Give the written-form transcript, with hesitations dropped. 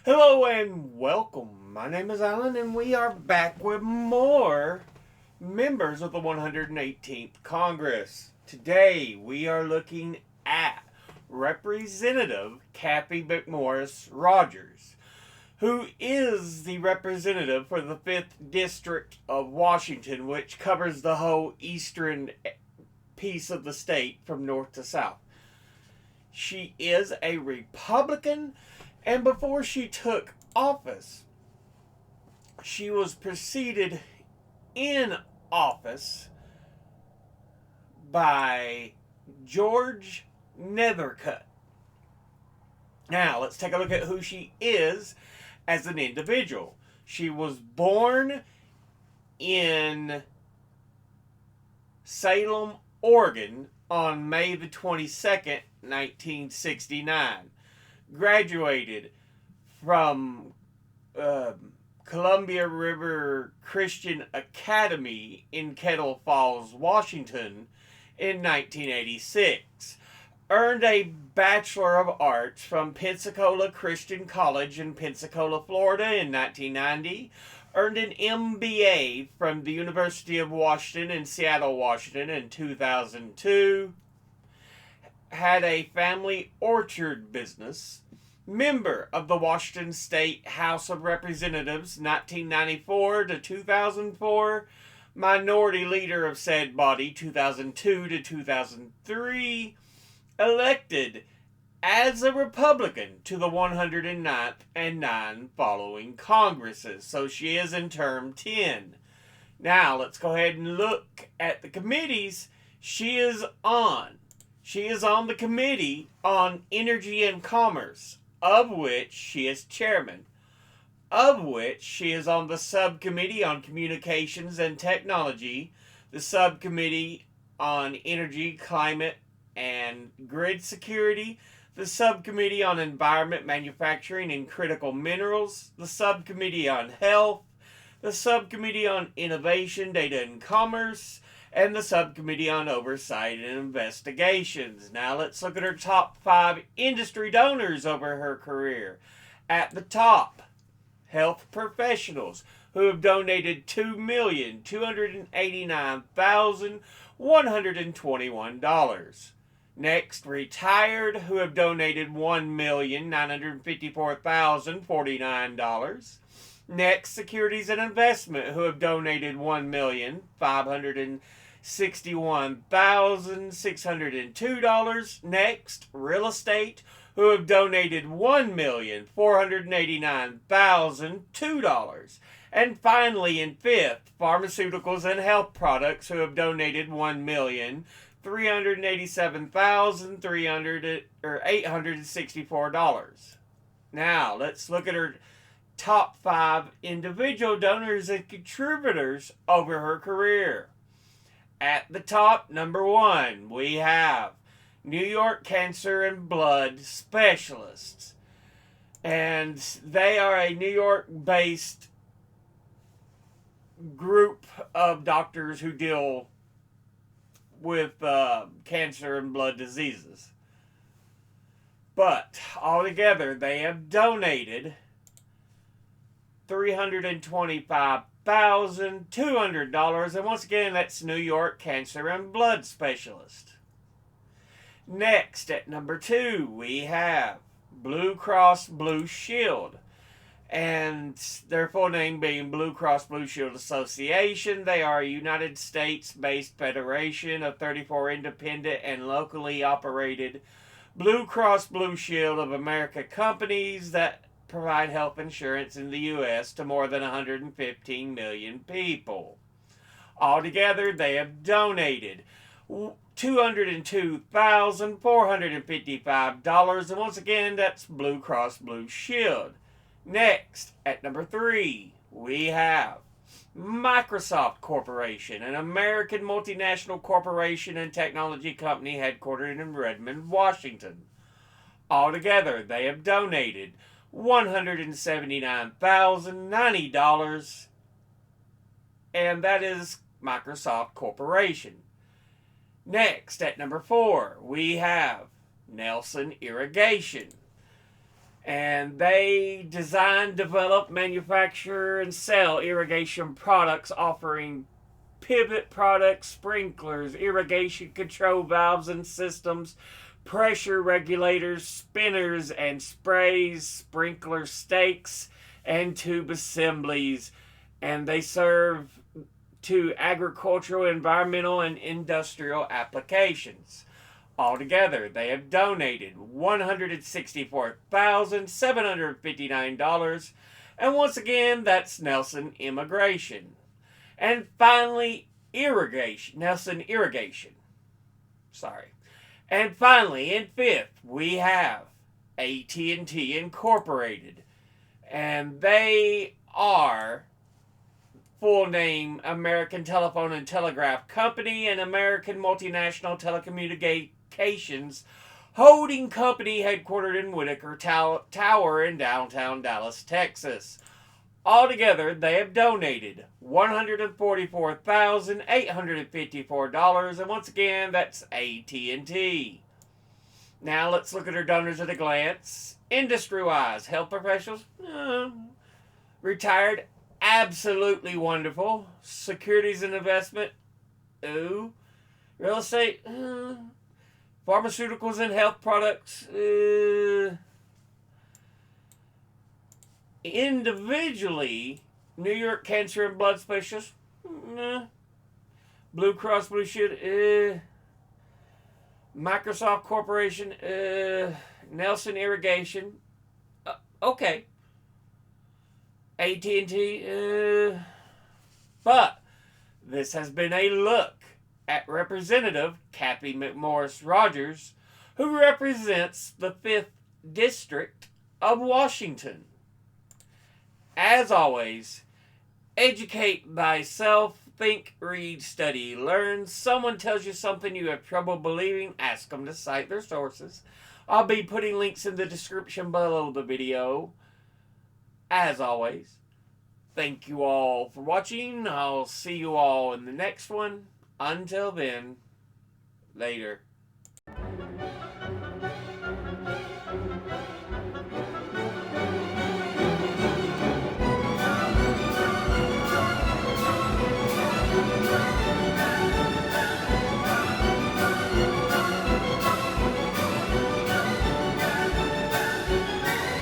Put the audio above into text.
Hello and welcome. My name is Alan, and we are back with more members of the 118th Congress. Today we are looking at Representative Cathy McMorris Rodgers, who is the representative for the 5th District of Washington, which covers the whole eastern piece of the state from north to south. She is a Republican, and before she took office, she was preceded in office by George Nethercutt. Now, let's take a look at who she is as an individual. She was born in Salem, Oregon on May the 22nd, 1969. Graduated from Columbia River Christian Academy in Kettle Falls, Washington in 1986. Earned a Bachelor of Arts from Pensacola Christian College in Pensacola, Florida in 1990. Earned an MBA from the University of Washington in Seattle, Washington in 2002. Had a family orchard business. Member of the Washington State House of Representatives 1994 to 2004. Minority Leader of said body 2002 to 2003. Elected as a Republican to the 109th and 9 following Congresses. So she is in term 10. Now let's go ahead and look at the committees she is on. She is on the Committee on Energy and Commerce, of which she is chairman, of which she is on the Subcommittee on Communications and Technology, the Subcommittee on Energy, Climate, and Grid Security, the Subcommittee on Environment, Manufacturing, and Critical Minerals, the Subcommittee on Health, the Subcommittee on Innovation, Data, and Commerce, and the Subcommittee on Oversight and Investigations. Now let's look at her top 5 industry donors over her career. At the top, health professionals, who have donated $2,289,121. Next, retired, who have donated $1,954,049. Next, securities and investment, who have donated $1,561,602. Next, real estate, who have donated $1,489,002. And finally, in fifth, pharmaceuticals and health products, who have donated $1,387,864. Now, let's look at her top 5 individual donors and contributors over her career. At the top, number 1, we have New York Cancer and Blood Specialists. And they are a New York-based group of doctors who deal with cancer and blood diseases. But altogether, they have donated $325,200, and once again, that's New York Cancer and Blood Specialist. Next, at number 2, we have Blue Cross Blue Shield, and their full name being Blue Cross Blue Shield Association. They are a United States-based federation of 34 independent and locally operated Blue Cross Blue Shield of America companies that provide health insurance in the U.S. to more than 115 million people. Altogether, they have donated $202,455, and once again, that's Blue Cross Blue Shield. Next, at number 3, we have Microsoft Corporation, an American multinational corporation and technology company headquartered in Redmond, Washington. Altogether, they have donated $179,090, and that is Microsoft Corporation. Next, at number 4, we have Nelson Irrigation, And they design, develop, manufacture, and sell irrigation products offering pivot products, sprinklers, irrigation control valves and systems, pressure regulators, spinners and sprays, sprinkler stakes, and tube assemblies. And they serve to agricultural, environmental, and industrial applications. Altogether, they have donated $164,759. And once again, that's Nelson Immigration. And finally, Nelson Irrigation. Sorry. And finally, in fifth, we have AT&T Incorporated. And they are, full name, American Telephone and Telegraph Company, and American Multinational Telecommunications Holding Company, headquartered in Whitaker Tower in downtown Dallas, Texas. Altogether, they have donated $144,854, and once again, that's AT&T. Now, let's look at our donors at a glance. Industry-wise, health professionals, retired, absolutely wonderful. Securities and investment, ooh. Real estate, pharmaceuticals and health products, individually, New York Cancer and Blood Specialists, Blue Cross Blue Shield, Microsoft Corporation, Nelson Irrigation, okay, AT&T, but this has been a look at Representative Cathy McMorris Rodgers, who represents the 5th District of Washington. As always, educate thyself, think, read, study, learn. Someone tells you something you have trouble believing, ask them to cite their sources. I'll be putting links in the description below the video. As always, thank you all for watching. I'll see you all in the next one. Until then, later.